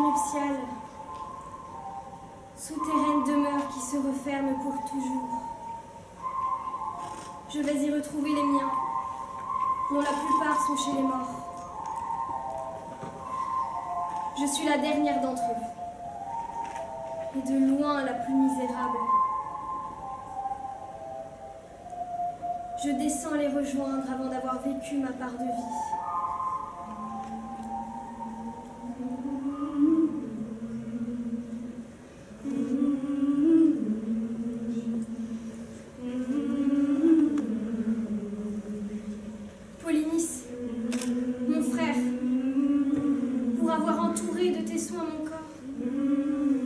nuptiale, souterraine demeure qui se referme pour toujours. Je vais y retrouver les miens, dont la plupart sont chez les morts. Je suis la dernière d'entre eux, et de loin la plus misérable. Je descends les rejoindre avant d'avoir vécu ma part de vie. Polynice, mon frère, pour avoir entouré de tes soins mon corps,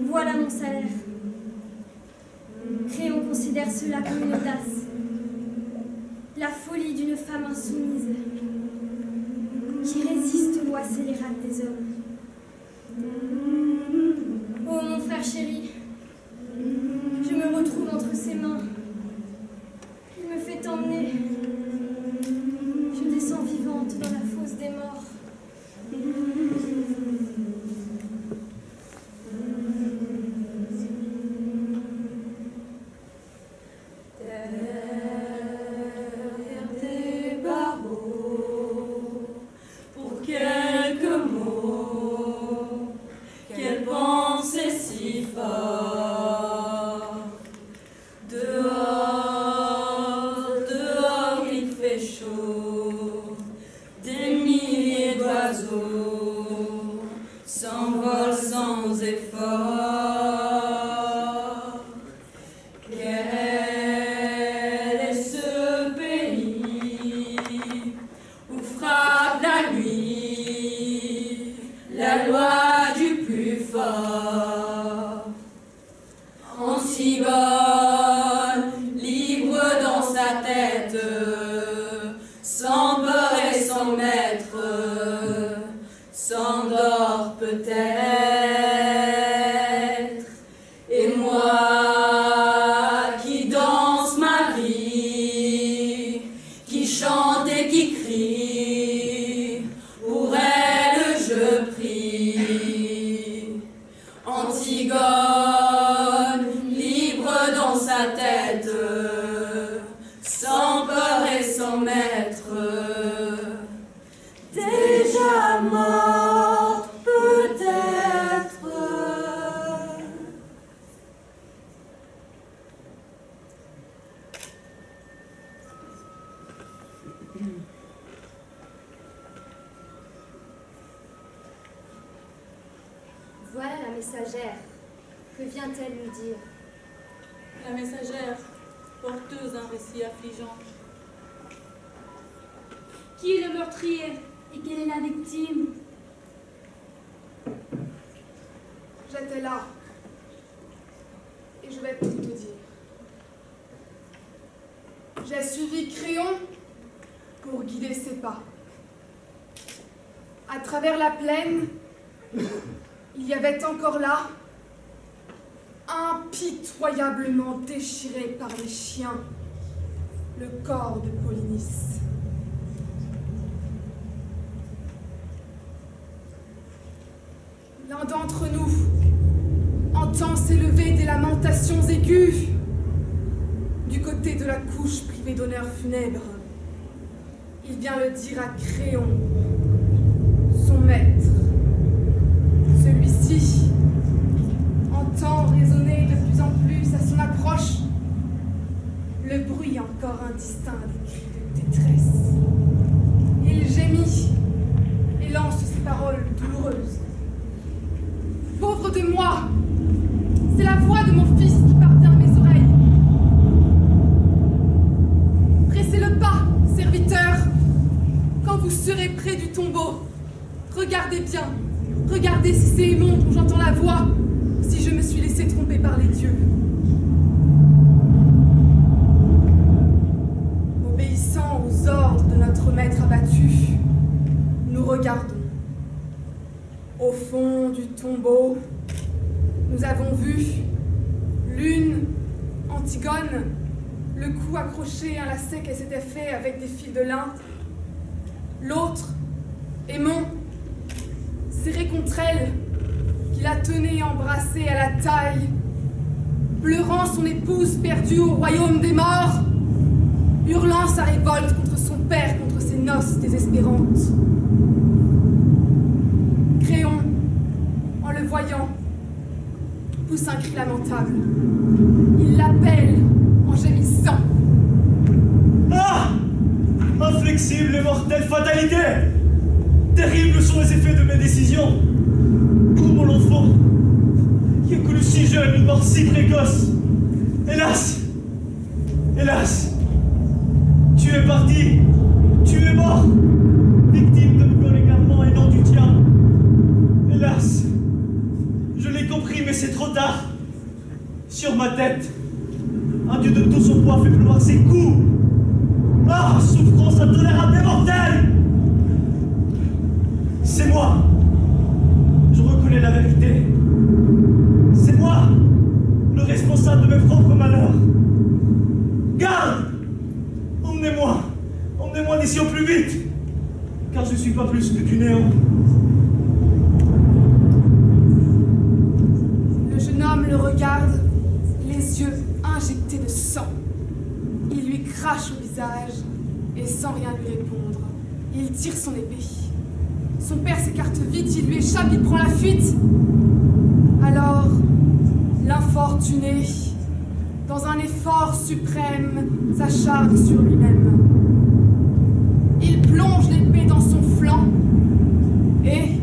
voilà mon salaire. Créon considère cela comme une audace, la folie d'une femme insoumise qui résiste aux lois scélérates des hommes. Oh mon frère chéri, je me retrouve entre ses mains. Il me fait emmener. Je descends vivante dans la fosse des morts. Voilà la messagère. Que vient-elle nous dire? La messagère, porteuse d'un récit affligeant. Qui est le meurtrier et quelle est la victime? J'étais là. Et je vais tout te dire. J'ai suivi Créon pour guider ses pas. À travers la plaine, il y avait encore là, impitoyablement déchiré par les chiens, le corps de Polynice. L'un d'entre nous entend s'élever des lamentations aiguës du côté de la couche privée d'honneur funèbre. Il vient le dire à Créon, son maître. Celui-ci entend résonner de plus en plus à son approche le bruit encore indistinct des cris de détresse. Il gémit et lance ses paroles douloureuses. Pauvre de moi, c'est la voix de mon fils qui parvient à mes oreilles. Pressez le pas, serviteur. Quand vous serez près du tombeau, regardez bien. Regardez si c'est Aimon dont j'entends la voix, si je me suis laissé tromper par les dieux. Obéissant aux ordres de notre maître abattu, nous regardons. Au fond du tombeau, nous avons vu l'une, Antigone, le cou accroché à un lacet qu'elle s'était fait avec des fils de lin. L'autre, Aimon, serré contre elle, la tenait embrassée à la taille, pleurant son épouse perdue au royaume des morts, hurlant sa révolte contre son père, contre ses noces désespérantes. Créon, en le voyant, pousse un cri lamentable. Il l'appelle en gémissant. Ah! Inflexible et mortelle fatalité! Terribles sont les effets de mes décisions. Pour mon enfant, qui a connu si jeune une mort si précoce. Hélas! Hélas! Tu es parti! Tu es mort! Victime de mon égarement et non du tien. Hélas! Je l'ai compris, mais c'est trop tard. Sur ma tête, un dieu de tout son poids fait pleuvoir ses coups. Ah, souffrance intolérable et mortelle! C'est moi. Je reconnais la vérité. C'est moi, le responsable de mes propres malheurs. Garde! Emmenez-moi. Emmenez-moi d'ici au plus vite. Car je ne suis pas plus que du néant. Le jeune homme le regarde, les yeux injectés de sang. Il lui crache au visage et sans rien lui répondre, il tire son épée. Son père s'écarte vite, il lui échappe, il prend la fuite. Alors, l'infortuné, dans un effort suprême, s'acharne sur lui-même. Il plonge l'épée dans son flanc et,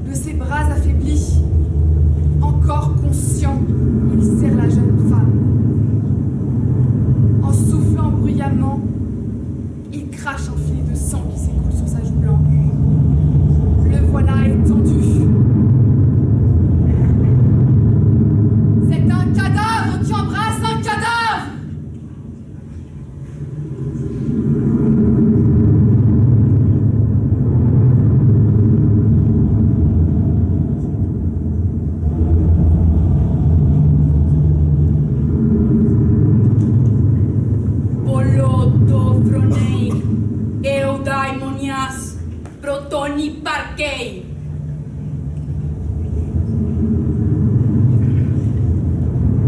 de ses bras affaiblis, encore conscient, il serre la jeune femme. En soufflant bruyamment, il crache un filet de sang qui s'écoule sur sa joue blanche. Le voilà étendu. C'est un cadavre qui embrasse un cadavre! Eudaimonias protoni parkei.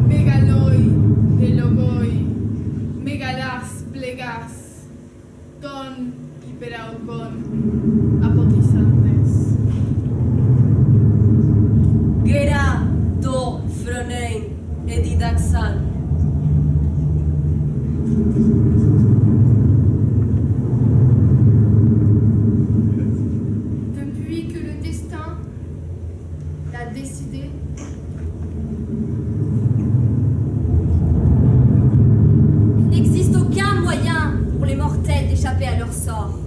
Megaloi, delogoi, megalas, plegas, ton hyperaucon, apotizantes. Gera do fronein edidaxan. Depuis que le destin l'a décidé, Il n'existe aucun moyen pour les mortels d'échapper à leur sort.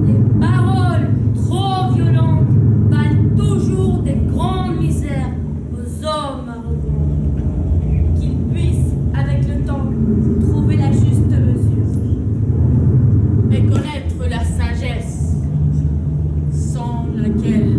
Les paroles trop violentes valent toujours des grandes misères aux hommes arrogants. Qu'ils puissent, avec le temps, trouver la juste mesure et connaître la sagesse sans laquelle